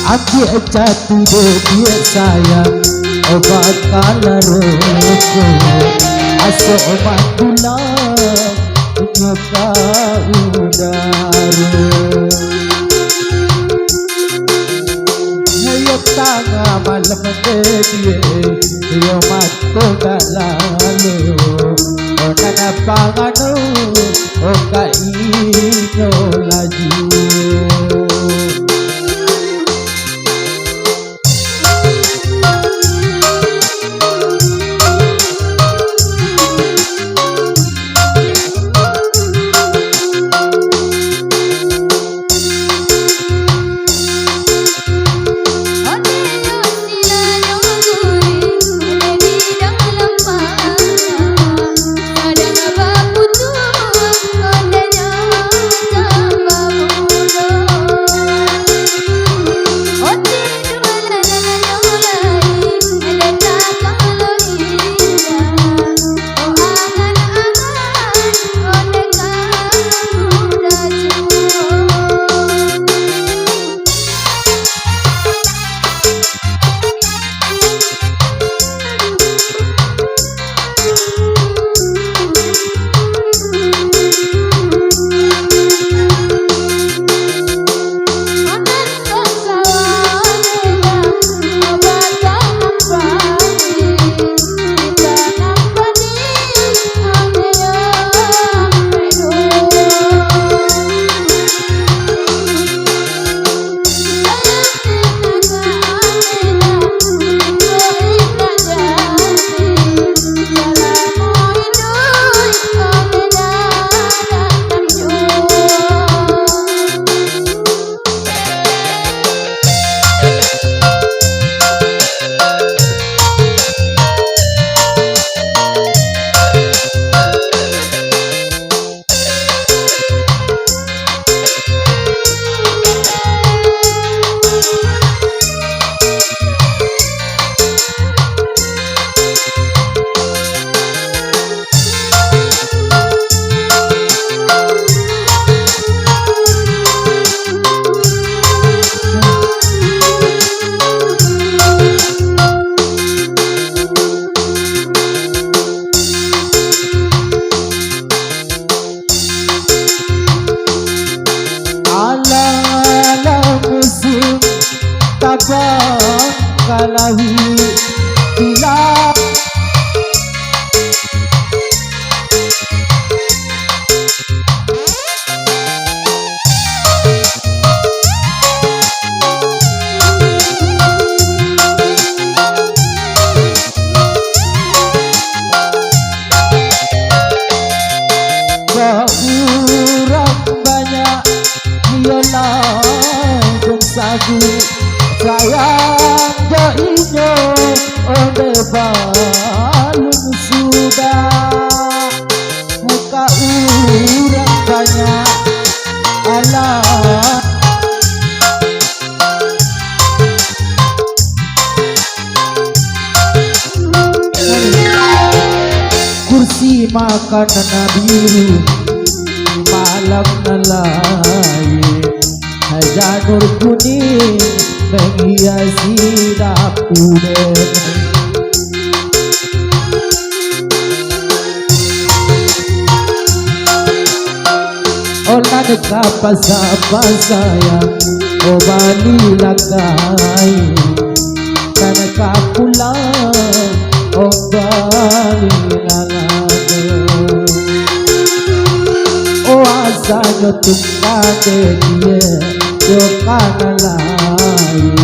Ambil jatuh dia sayang obat kalau rokok asok obat tulang nyeka udara hayat tangga malam dia dia matu tak lalu nana panganu oka ino laju kalahi bila orang banyak ialah sagu sayang doinya ode balun sudah muka orang banyak alah kursi makanan biru malam nelayan janur kuning menghiasi dapur olah kapas apa sayang oh bali lakai karena kapulang oh bali lalada oh asanya tukade dia Jokana lain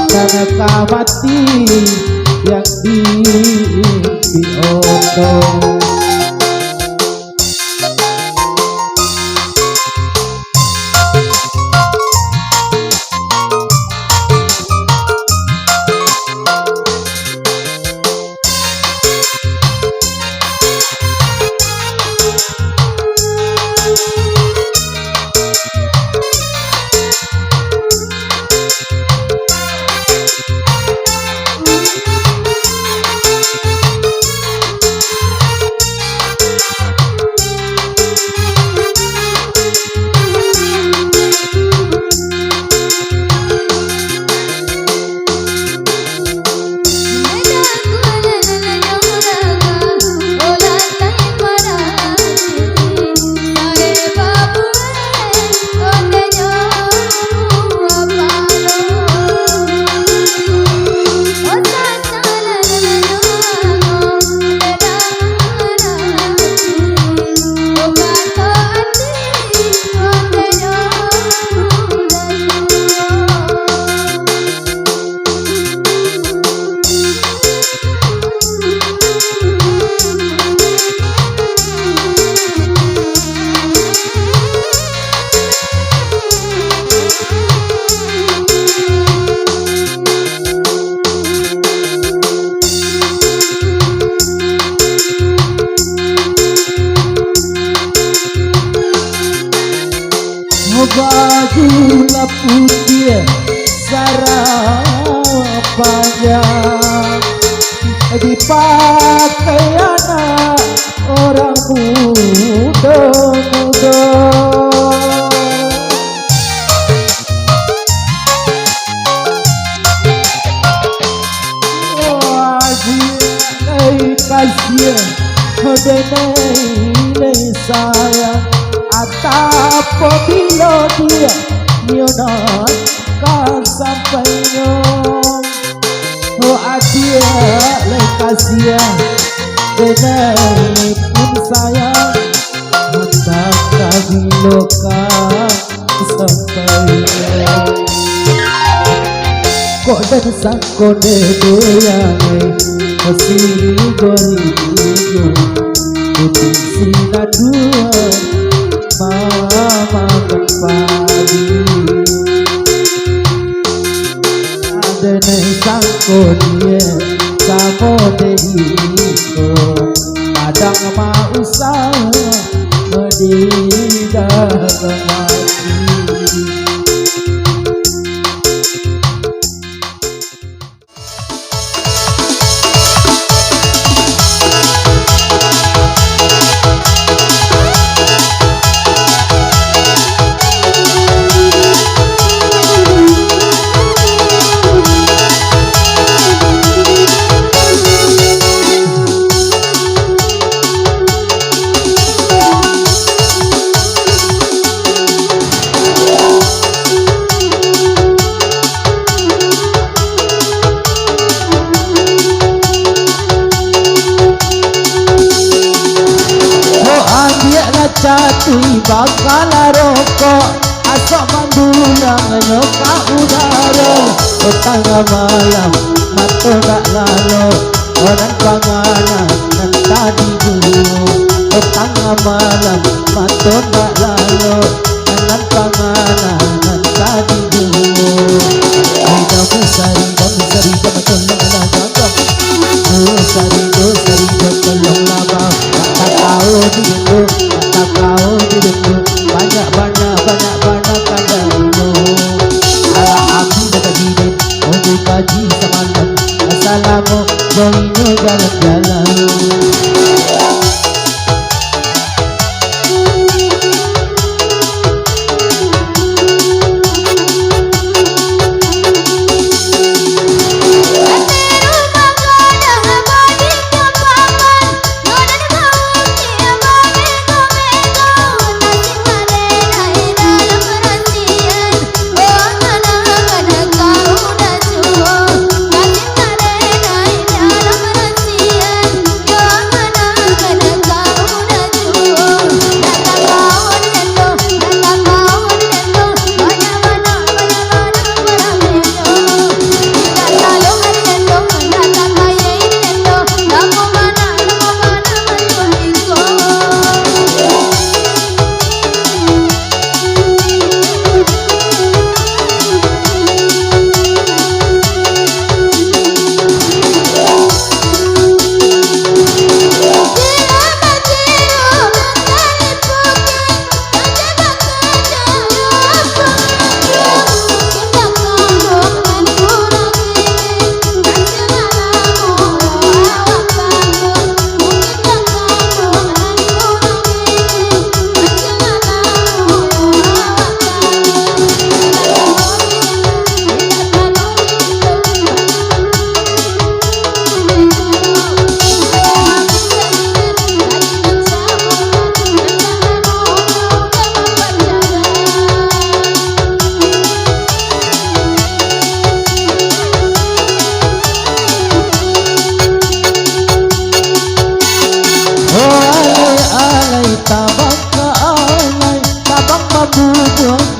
karena kamati yang diimpi otong Itulah putih sarapannya dipakai anak orang muda-muda. Kasih denai sayang atau bila dia nyonan sampai nyong adia le kasih denai pun sayang atau bila sampai nyong kok dan sangko deyang masih goribu putih sina dua mama kembali ada nih sangko dia samo dehiko padang mau usaha medidah kemati. Cati bakal rokok asok mandulang nyoka udara tengah malam mata tak lalu orang panganan dan tadi dulu tengah malam mata tak lalu orang panganan dan tadi dulu hidup sari jam tolong lah gagap sari jam tolong lah bang tak tahu diriku tak tahu diriku banyak kadang-kadang ala aku dah diri untuk kaji semalam assalamu boino jalan-jalan.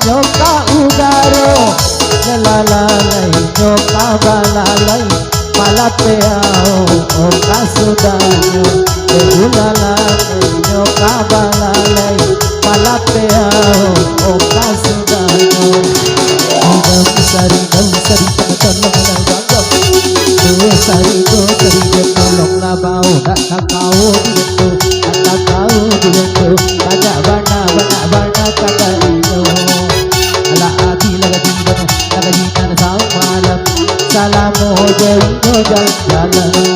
Nyoka udaro lalalai nyoka balalai malapeao oka sudanyo ulalai nyoka balalai malapeao oka sudanyo sari tolong lah gagap sari tolong lah bau tak tahu itu tak tahu itu banyak kata itu ala jalan-jalan